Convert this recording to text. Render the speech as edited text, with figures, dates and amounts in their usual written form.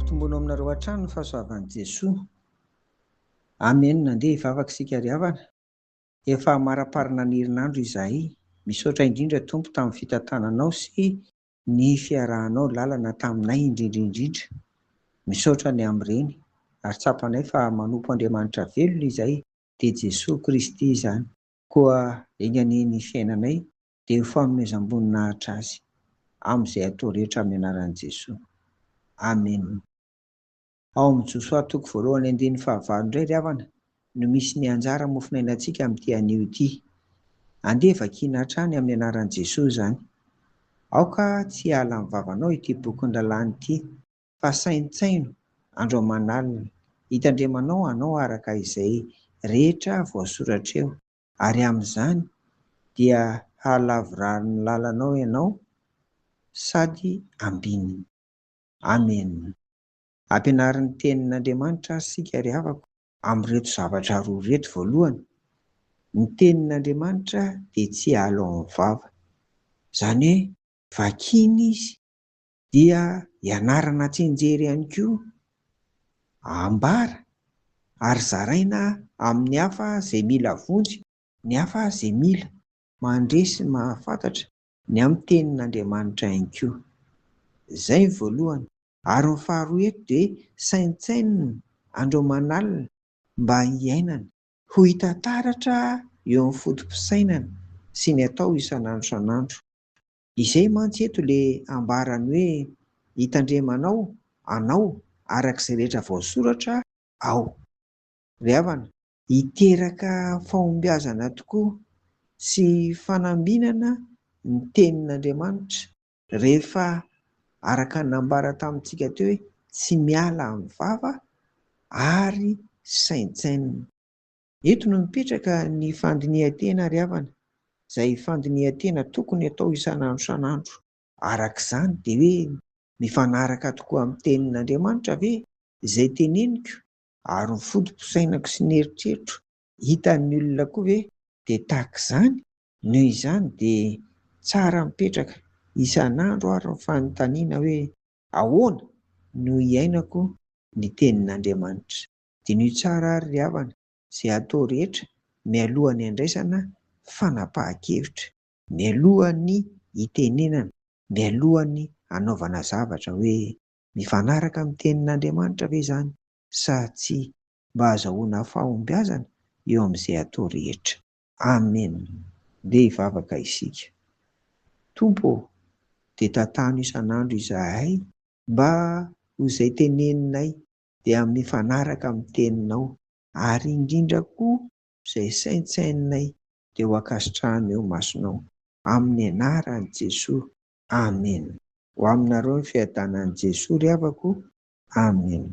mampitombona aminareo hatrany ny fahasoavan'i Jesoa. Amen. Nandeha hivavaka isika ry havana. Efa maraparina ny herinandro izahay. Misaotra indrindra Tompo tamin'ny fitantananao sy ny fiarahanao lalana taminay indrindra indrindra. Misaotra ny amin'ireny ary tsapanay fa manompo Andriamanitra velona izahay dia Jesoa Kristy izany. Koa eny aneny fiainanay dia ho fanomezam-boninahitra azy amin'izay atao rehetra amin'ny anaran'i Jesoa. Amen. Ao amin'ny Josoa toko voalohany andiny fahavalo indray ry havana no misy ny anjara mofinainantsika amin'ity anio ity. Andeha vakiana hatrany amin'ny anaran'i Jesoa izany. Aoka tsy hiala amin'ny vavanao ity boky lalàna ity, fa saintsaino andro aman'alina hitandremanao anao araka izay rehetra voasoratra eo, ary amin'izany dia halavorary ny lalanao ianao sady ambininy. Amen. Ampianarin'ny tenin'Andriamanitra sika ry havako amin'ireto zavatra roa reto. Voalohany, ny tenin'Andriamanitra dia tsy halo amin'ny vava, izany hoe vakiana izy dia ianarana tsenjery ihany koa, ambara ary zaraina amin'ny hafa izay mila vonjy, ny hafa izay mila mandresy mahafantatra ny amin'ny tenin'Andriamanitra ihany koa. Izay voalohany. Ary ny faharoa eto dia saintsainina andro aman'alina mba hiainana ho hita taratra eo amin'ny fotom-pisainana sy ny atao isan'andro isan'andro. Izay mantsy eto ilay ambarany hoe hitandremanao anao arak'izay rehetra voasoratra ao. Ry havana, hiteraka fahombiazana tokoa sy fanambinana ny tenin'Andriamanitra rehefa araka ny nambara tamintsika teo hoe tsy miala amin'ny vava ary saintsainina. Eto no mipetraka ny fandinihan-tena ry havana, izay fandinihan-tena tokony atao isan'andro isan'andro. Arak'izany dia hoe mifanaraka tokoa amin'ny tenin'Andriamanitra ve izay teneniko ary ny fotom-pisainako sy ny eritreritro hitan'ny olona koa ve dia tahaka izany. Noho izany dia tsara mipetraka isan'andro ary ny fanontaniana hoe ahoana no hiainako ny tenin'Andriamanitra. Dinio tsara ary ry havana izay atao rehetra mialohan'ny andraisana fanapahan-kevitra, mialohan'ny hitenenana, mialohan'ny hanaovana zavatra hoe mifanaraka amin'ny tenin'Andriamanitra ve izany sa tsy, mba hahazoana fahombiazana eo amin'izay atao rehetra. Amen. Andeha hivavaka isika. Tompo, dia tantano isan'andro izahay mba ho izay teneninay dia mifanaraka amin'ny teninao, ary indrindra koa izay saintsaininay dia ho ankasitrahana eo masonao. Amin'ny anaran'i Jesoa. Amen. Ho aminareo ny fiadanan'i Jesoa ry havako. Amen.